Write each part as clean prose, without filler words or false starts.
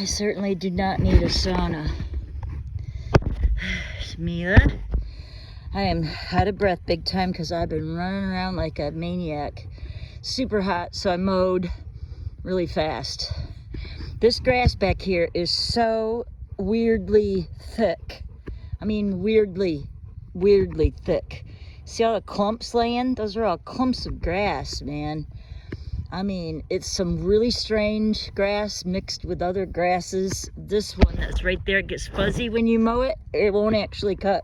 I certainly do not need a sauna. Mila, I am out of breath big time because I've been running around like a maniac. Super hot, so I mowed really fast. This grass back here is so weirdly thick. I mean, weirdly thick. See all the clumps laying? Those are all clumps of grass, man. I mean, it's some really strange grass mixed with other grasses. This one that's right there gets fuzzy when you mow it. It won't actually cut.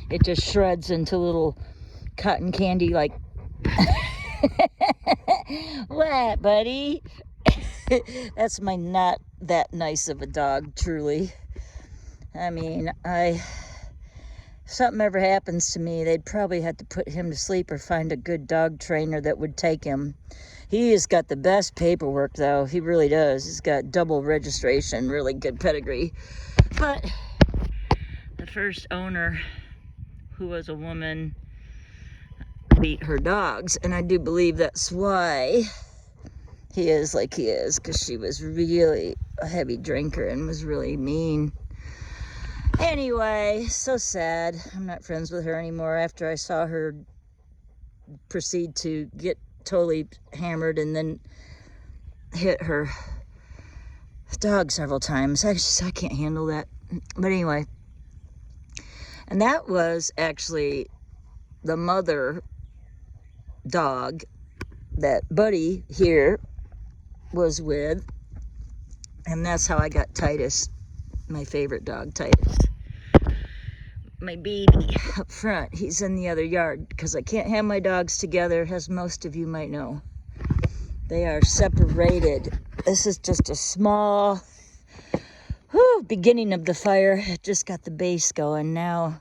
It just shreds into little cotton candy like. What, buddy? That's my not that nice of a dog, truly. I mean, something ever happens to me, they'd probably have to put him to sleep or find a good dog trainer that would take him. He has got the best paperwork, though. He really does. He's got double registration, really good pedigree. But the first owner, who was a woman, beat her dogs, and I do believe that's why he is like he is, because she was really a heavy drinker and was really mean. Anyway, so sad. I'm not friends with her anymore after I saw her proceed to get totally hammered and then hit her dog several times. I can't handle that. But anyway, and that was actually the mother dog that Buddy here was with, and that's how I got Titus, my favorite dog, Titus. My baby up front, he's in the other yard because I can't have my dogs together, as most of you might know. They are separated. This is just a small beginning of the fire. It just got the base going. Now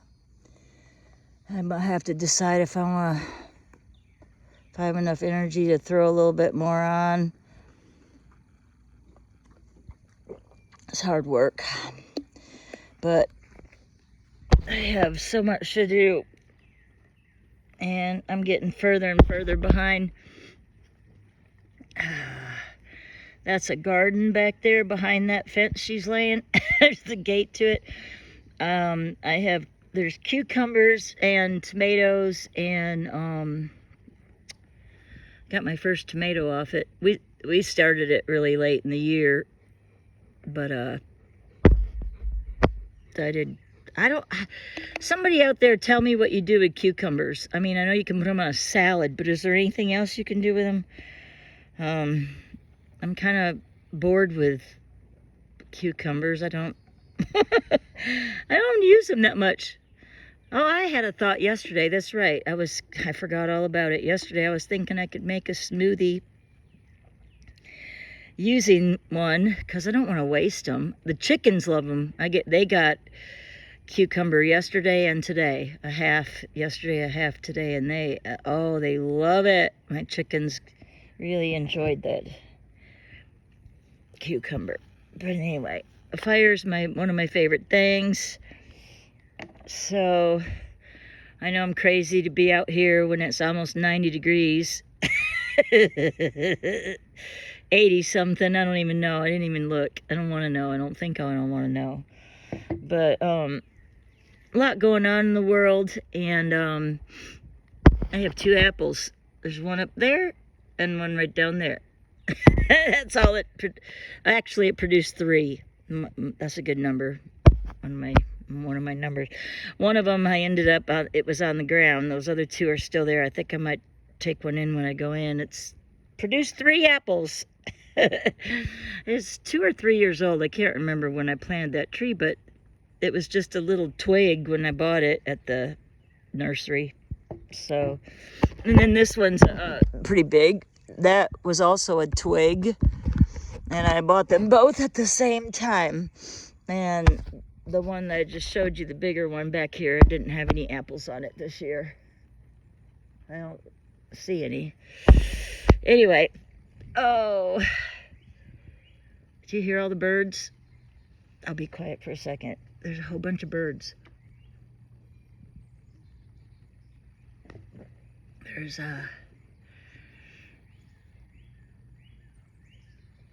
I might have to decide if I have enough energy to throw a little bit more on. It's hard work, but I have so much to do, and I'm getting further and further behind. That's a garden back there behind that fence she's laying. There's the gate to it. There's cucumbers and tomatoes, and got my first tomato off it. We started it really late in the year, but somebody out there tell me what you do with cucumbers. I mean, I know you can put them on a salad, but is there anything else you can do with them? I'm kind of bored with cucumbers. I don't use them that much. Oh, I had a thought yesterday. That's right. I forgot all about it. Yesterday I was thinking I could make a smoothie using one, because I don't want to waste them. The chickens love them. They got cucumber yesterday and today. A half yesterday, a half today, and they love it. My chickens really enjoyed that cucumber. But anyway, a fire's one of my favorite things. So I know I'm crazy to be out here when it's almost 90 degrees. 80 something, I don't even know. I didn't even look. I don't want to know. I don't want to know. But a lot going on in the world, and I have 2 apples. There's one up there and one right down there. That's all actually it produced 3. That's a good number. One of my numbers. One of them I ended up it was on the ground. Those other 2 are still there. I think I might take one in when I go in. It's produced 3 apples. It's 2 or 3 years old. I can't remember when I planted that tree, but it was just a little twig when I bought it at the nursery. So, and then this one's pretty big. That was also a twig, and I bought them both at the same time. And the one that I just showed you, the bigger one back here, didn't have any apples on it this year. I don't see any. Anyway, do you hear all the birds? I'll be quiet for a second. There's a whole bunch of birds. There's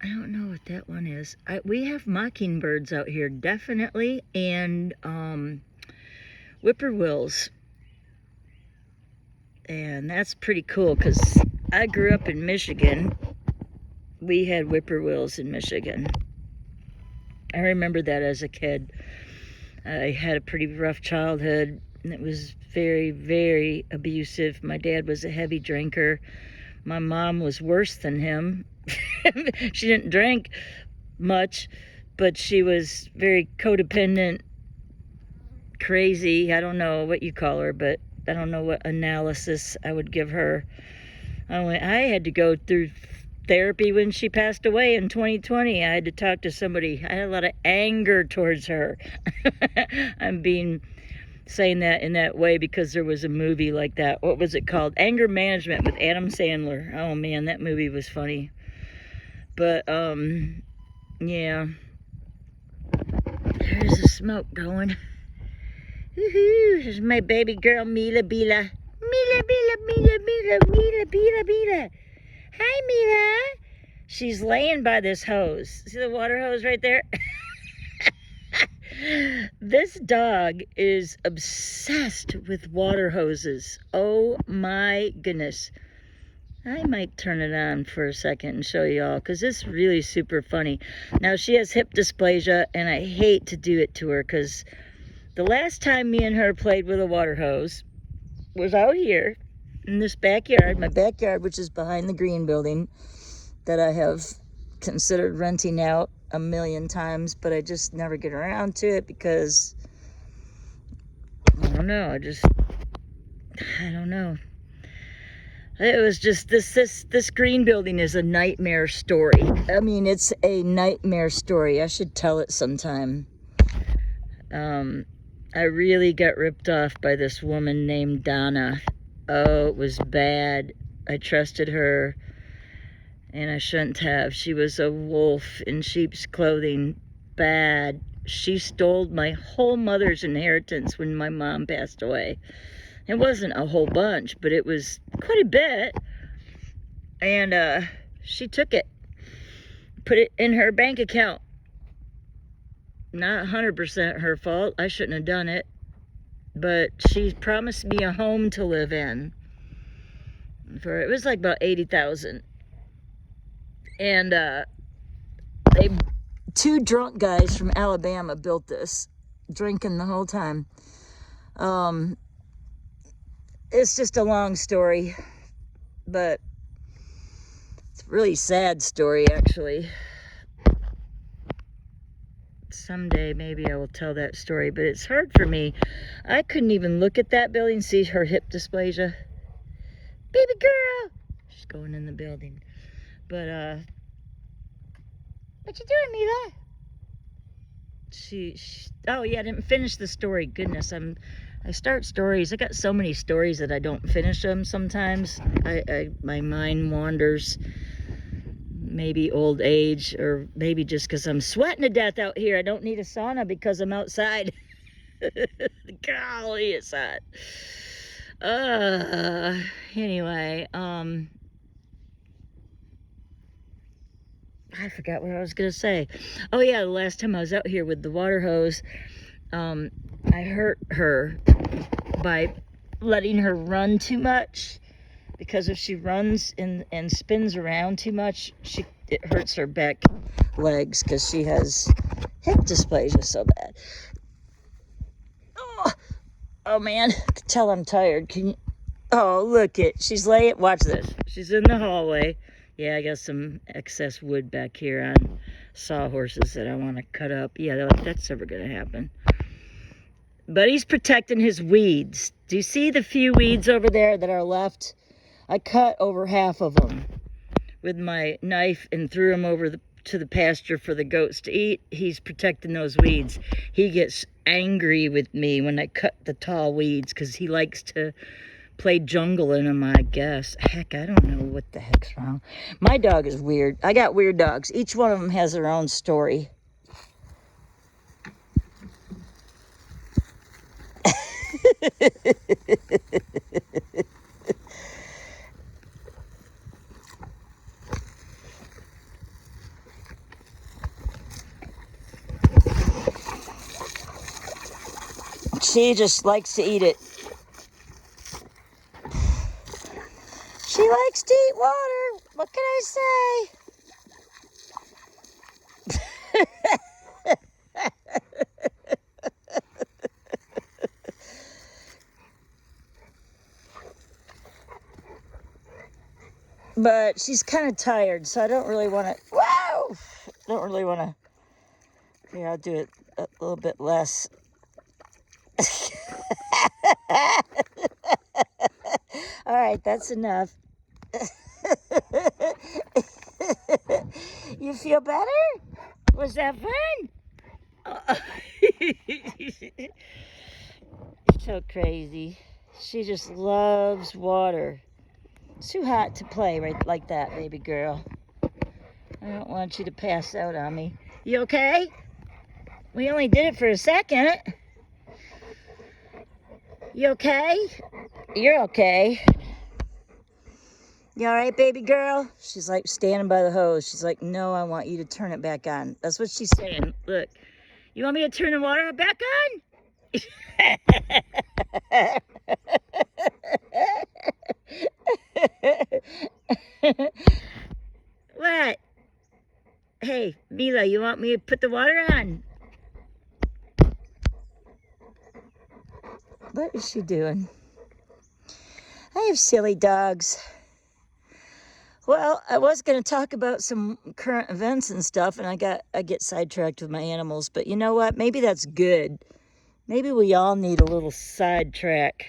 I don't know what that one is. We have mockingbirds out here, definitely, and whippoorwills. And that's pretty cool because I grew up in Michigan. We had whippoorwills in Michigan. I remember that as a kid. I had a pretty rough childhood. It was very, very abusive. My dad was a heavy drinker. My mom was worse than him. She didn't drink much, but she was very codependent, crazy. I don't know what you call her, but I don't know what analysis I would give her. I had to go through therapy when she passed away in 2020. I had to talk to somebody. I had a lot of anger towards her. I'm saying that in that way because there was a movie like that. What was it called? Anger Management with Adam Sandler. Oh man, that movie was funny. But yeah. There's the smoke going. Woohoo! There's my baby girl Mila Bila. Mila Bila Mila Mila Mila Bila Bila. Hi Mila. She's laying by this hose. See the water hose right there? This dog is obsessed with water hoses. Oh my goodness. I might turn it on for a second and show y'all because it's really super funny. Now she has hip dysplasia and I hate to do it to her because the last time me and her played with a water hose was out here in this backyard, my backyard, which is behind the green building that I have considered renting out a million times, but I just never get around to it because I don't know. I don't know. It was just this green building is a nightmare story. I mean, it's a nightmare story. I should tell it sometime. I really got ripped off by this woman named Donna. Oh, it was bad. I trusted her, and I shouldn't have. She was a wolf in sheep's clothing. Bad. She stole my whole mother's inheritance when my mom passed away. It wasn't a whole bunch, but it was quite a bit. And she took it, put it in her bank account. Not 100% her fault. I shouldn't have done it. But she promised me a home to live in. It was like about $80,000. And two drunk guys from Alabama built this, drinking the whole time. It's just a long story, but it's a really sad story, actually. Someday maybe I will tell that story, but it's hard for me. I couldn't even look at that building, see her hip dysplasia. Baby girl! She's going in the building. But, what you doing, Mila? Oh yeah, I didn't finish the story. Goodness, I start stories. I got so many stories that I don't finish them sometimes. My mind wanders. Maybe old age, or maybe just because I'm sweating to death out here. I don't need a sauna because I'm outside. Golly, it's hot. Anyway, I forgot what I was gonna say. Oh yeah, the last time I was out here with the water hose, I hurt her by letting her run too much, because if she runs and spins around too much, it hurts her back legs because she has hip dysplasia so bad. Oh man, I can tell I'm tired. Can you? Oh, look it. She's laying. Watch this. She's in the hallway. Yeah, I got some excess wood back here on sawhorses that I want to cut up. Yeah, that's never going to happen. But he's protecting his weeds. Do you see the few weeds over there that are left? I cut over half of them with my knife and threw them over to the pasture for the goats to eat. He's protecting those weeds. He gets angry with me when I cut the tall weeds because he likes to play jungle in them, I guess. Heck, I don't know what the heck's wrong. My dog is weird. I got weird dogs. Each one of them has their own story. She just likes to eat it. She likes to eat water. What can I say? But she's kind of tired, so I don't really want to. Whoa! Don't really want to. Here, I'll do it a little bit less. All right, that's enough. You feel better? Was that fun? So crazy. She just loves water. It's too hot to play right like that, baby girl. I don't want you to pass out on me. You okay? We only did it for a second. You okay? You're okay. You all right, baby girl? She's like standing by the hose. She's like, no, I want you to turn it back on. That's what she's saying. Look, you want me to turn the water back on? What? Hey, Mila, you want me to put the water on? What is she doing? I have silly dogs. Well, I was going to talk about some current events and stuff, and I get sidetracked with my animals. But you know what? Maybe that's good. Maybe we all need a little sidetrack.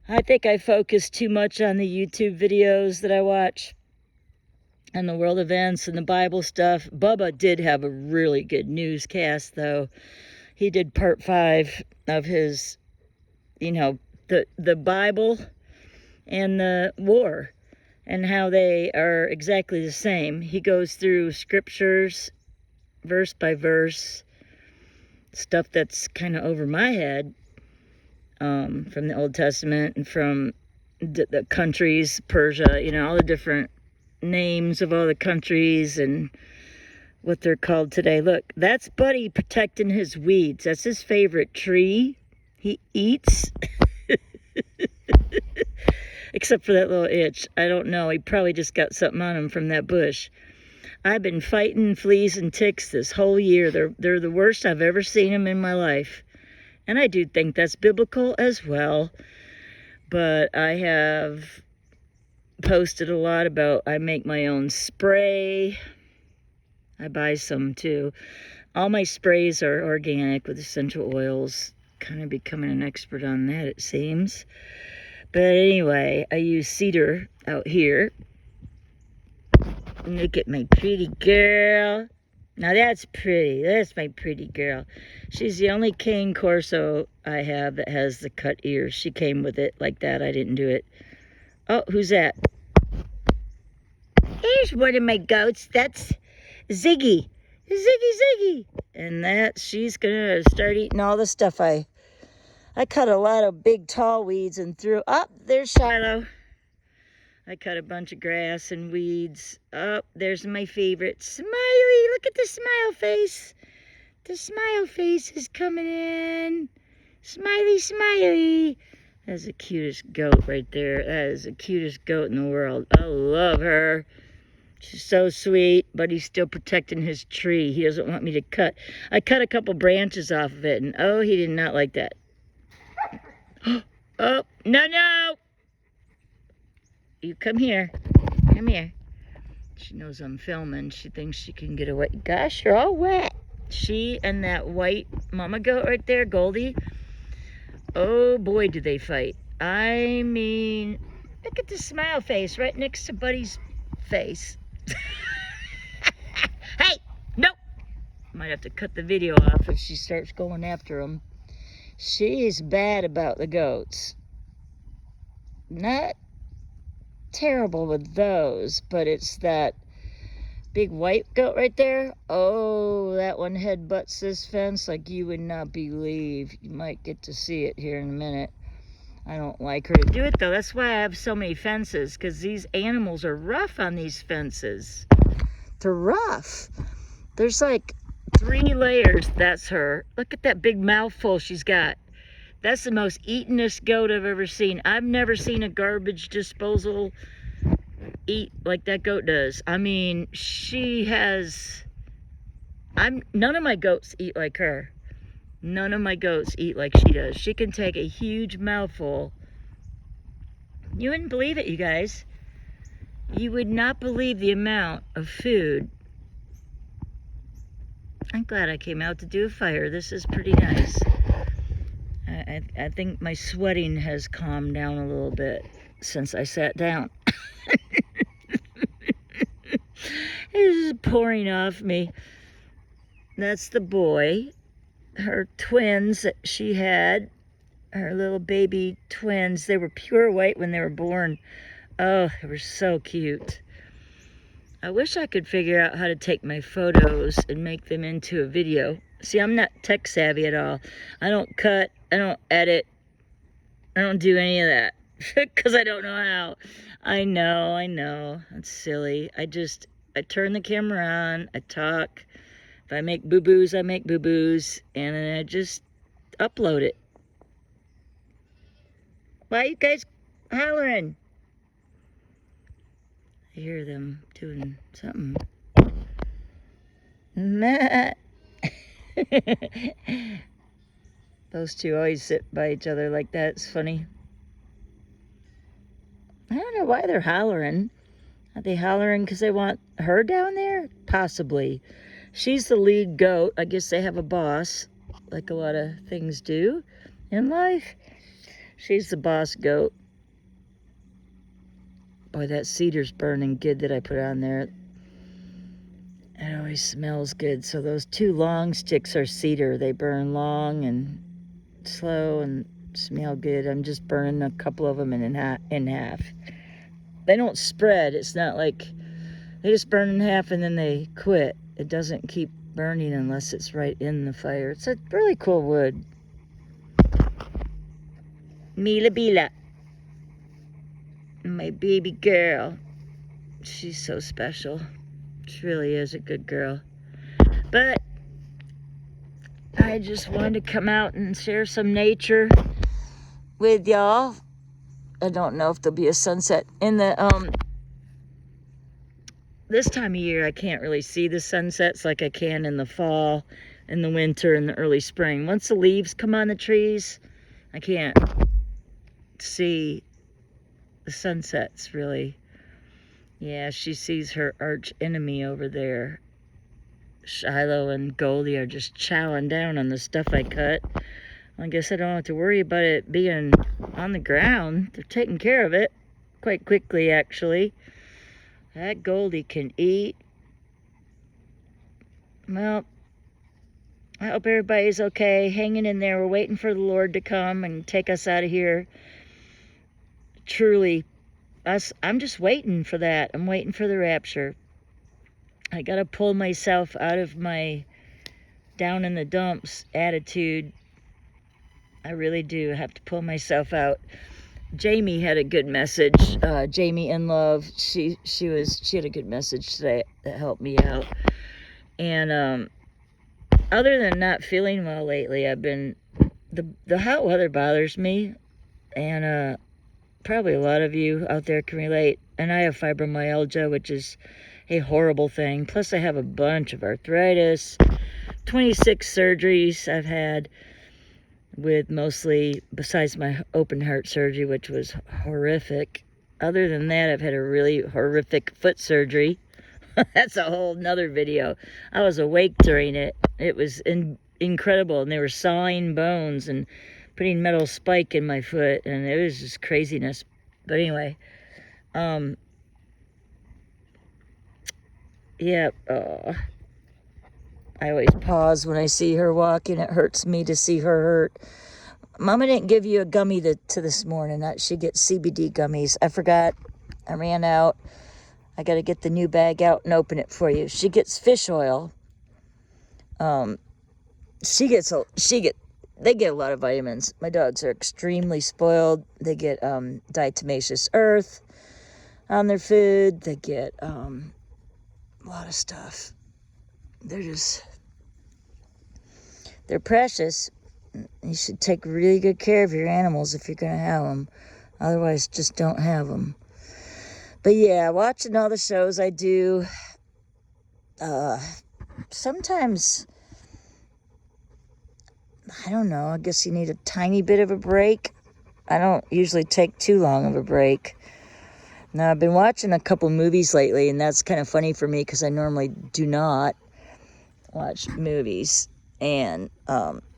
I think I focus too much on the YouTube videos that I watch and the world events and the Bible stuff. Bubba did have a really good newscast, though. He did part 5 of his, the Bible and the war and how they are exactly the same. He goes through scriptures, verse by verse, stuff that's kind of over my head, from the Old Testament and from the countries, Persia, all the different names of all the countries and what they're called today. Look, that's Buddy protecting his weeds. That's his favorite tree. He eats. Except for that little itch. I don't know. He probably just got something on him from that bush. I've been fighting fleas and ticks this whole year. They're the worst I've ever seen them in my life. And I do think that's biblical as well. But I have posted a lot about I make my own spray. I buy some too. All my sprays are organic with essential oils. Kind of becoming an expert on that, it seems. But anyway, I use cedar out here. Look at my pretty girl. Now that's pretty. That's my pretty girl. She's the only cane corso I have that has the cut ears. She came with it like that. I didn't do it. Oh, who's that? Here's one of my goats. That's Ziggy. Ziggy. And she's going to start eating all the stuff I cut a lot of big tall weeds and threw. Oh, there's Shiloh. I cut a bunch of grass and weeds. Oh, there's my favorite. Smiley. Look at the smile face. The smile face is coming in. Smiley. That's the cutest goat right there. That is the cutest goat in the world. I love her. She's so sweet, but he's still protecting his tree. He doesn't want me to cut. I cut a couple branches off of it, and oh, he did not like that. Oh, no. You come here. Come here. She knows I'm filming. She thinks she can get away. Gosh, you're all wet. She and that white mama goat right there, Goldie. Oh, boy, do they fight. I mean, look at the smile face right next to Buddy's face. Hey, no. Might have to cut the video off if she starts going after him. She's bad about the goats. Not terrible with those, but it's that big white goat right there. Oh, that one headbutts this fence like you would not believe. You might get to see it here in a minute. I don't like her to do it, though. That's why I have so many fences, because these animals are rough on these fences. They're rough. There's like 3 layers. That's her. Look at that big mouthful she's got. That's the most eatenest goat I've ever seen. I've never seen a garbage disposal eat like that goat does. I mean, she has... none of my goats eat like her. None of my goats eat like she does. She can take a huge mouthful. You wouldn't believe it, you guys. You would not believe the amount of food. I'm glad I came out to do a fire. This is pretty nice. I think my sweating has calmed down a little bit since I sat down. It is pouring off me. That's the boy. Her twins that she had, her little baby twins, they were pure white when they were born. Oh, they were so cute. I wish I could figure out how to take my photos and make them into a video. See, I'm not tech savvy at all. I don't cut, I don't edit, I don't do any of that because I don't know how. I know, it's silly. I turn the camera on, I talk. If I make boo-boos, I make boo-boos, and then I just upload it. Why are you guys hollering? I hear them doing something. Matt. Those two always sit by each other like that. It's funny. I don't know why they're hollering. Are they hollering because they want her down there? Possibly. She's the lead goat. I guess they have a boss, like a lot of things do in life. She's the boss goat. Boy, that cedar's burning good that I put on there. It always smells good. So those 2 long sticks are cedar. They burn long and slow and smell good. I'm just burning a couple of them in half. They don't spread. It's not like they just burn in half and then they quit. It doesn't keep burning unless it's right in the fire. It's a really cool wood. Mila Bila. My baby girl. She's so special. She really is a good girl. But I just wanted to come out and share some nature with y'all. I don't know if there'll be a sunset in the this time of year. I can't really see the sunsets like I can in the fall, in the winter, and the early spring. Once the leaves come on the trees, I can't see the sunsets really. Yeah, she sees her arch enemy over there. Shiloh and Goldie are just chowing down on the stuff I cut. I guess I don't have to worry about it being on the ground. They're taking care of it quite quickly, actually. That Goldie can eat. Well, I hope everybody's okay, hanging in there. We're waiting for the Lord to come and take us out of here. Truly, I'm just waiting for that. I'm waiting for the rapture. I gotta pull myself out of my down in the dumps attitude. I really do have to pull myself out. Jamie had a good message. Jamie in Love. She had a good message today that helped me out. And other than not feeling well lately, I've been the hot weather bothers me, and probably a lot of you out there can relate. And I have fibromyalgia, which is a horrible thing. Plus, I have a bunch of arthritis. 26 surgeries I've had, with mostly, besides my open heart surgery, which was horrific. Other than that, I've had a really horrific foot surgery. That's a whole nother video. I was awake during it. It was incredible, and they were sawing bones and putting metal spike in my foot, and it was just craziness. But anyway, yeah, I always pause when I see her walking. It hurts me to see her hurt. Mama didn't give you a gummy to this morning. She gets CBD gummies. I forgot. I ran out. I got to get the new bag out and open it for you. She gets fish oil. They get a lot of vitamins. My dogs are extremely spoiled. They get diatomaceous earth on their food. They get a lot of stuff. They're just They're precious. You should take really good care of your animals if you're going to have them. Otherwise, just don't have them. But yeah, watching all the shows I do, sometimes, I don't know, I guess you need a tiny bit of a break. I don't usually take too long of a break. Now, I've been watching a couple movies lately, and that's kind of funny for me because I normally do not watch movies. And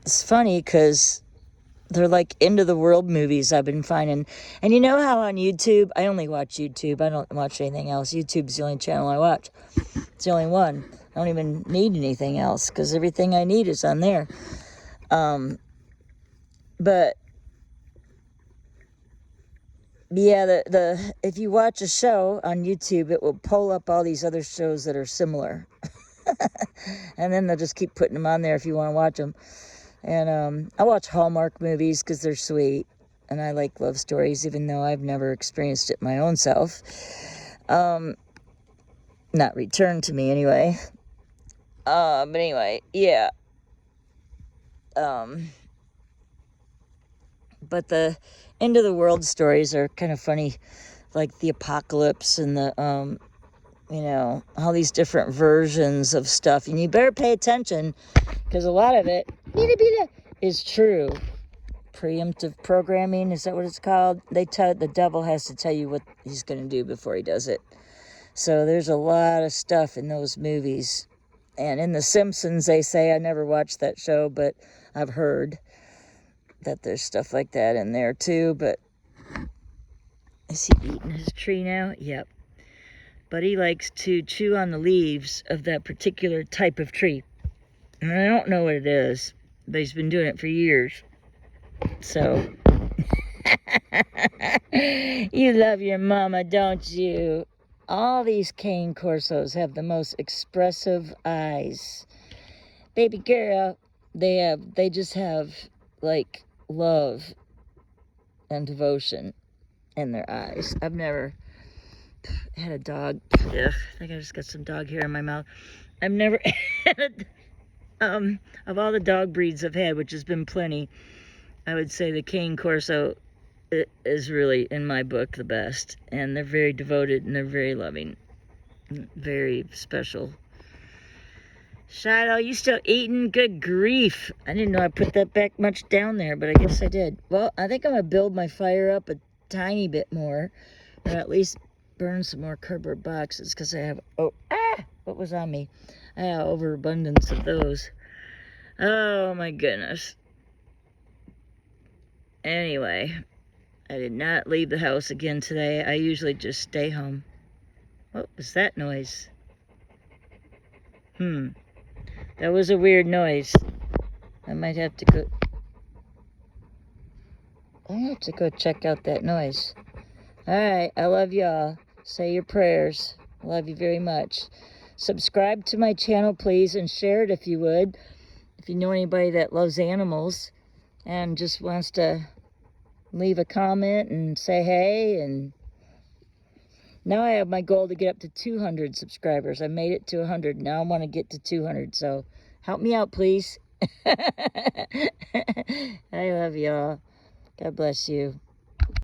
it's funny because they're like end-of-the-world movies I've been finding. And you know how on YouTube, I only watch YouTube. I don't watch anything else. YouTube's the only channel I watch. It's the only one. I don't even need anything else because everything I need is on there. But yeah, the if you watch a show on YouTube, it will pull up all these other shows that are similar. And then they'll just keep putting them on there if you want to watch them. And I watch Hallmark movies because they're sweet. And I like love stories, even though I've never experienced it my own self. Not returned to me anyway. But anyway, yeah. But the end of the world stories are kind of funny, like the apocalypse and the all these different versions of stuff. And you better pay attention because a lot of it is true. Preemptive programming, is that what it's called? The devil has to tell you what he's going to do before he does it. So there's a lot of stuff in those movies. And in The Simpsons, they say, I never watched that show, but I've heard that there's stuff like that in there too. But is he eating his tree now? Yep. But he likes to chew on the leaves of that particular type of tree. And I don't know what it is, but he's been doing it for years. So, you love your mama, don't you? All these cane corsos have the most expressive eyes. Baby girl, they just have, like, love and devotion in their eyes. I've never had a dog. Ugh, I think I just got some dog hair in my mouth. I've never had of all the dog breeds I've had, which has been plenty, I would say the cane corso is really, in my book, the best. And they're very devoted and they're very loving. Very special. Shiloh, you still eating? Good grief. I didn't know I put that back much down there, but I guess I did. Well, I think I'm going to build my fire up a tiny bit more. Or at least burn some more cardboard boxes because I have... what was on me? I have overabundance of those. Oh, my goodness. Anyway, I did not leave the house again today. I usually just stay home. What was that noise? That was a weird noise. I might have to go... I have to go check out that noise. Alright, I love y'all. Say your prayers. I love you very much. Subscribe to my channel, please, and share it if you would. If you know anybody that loves animals and just wants to leave a comment and say hey. And now I have my goal to get up to 200 subscribers. I made it to 100. Now I want to get to 200. So help me out, please. I love y'all. God bless you.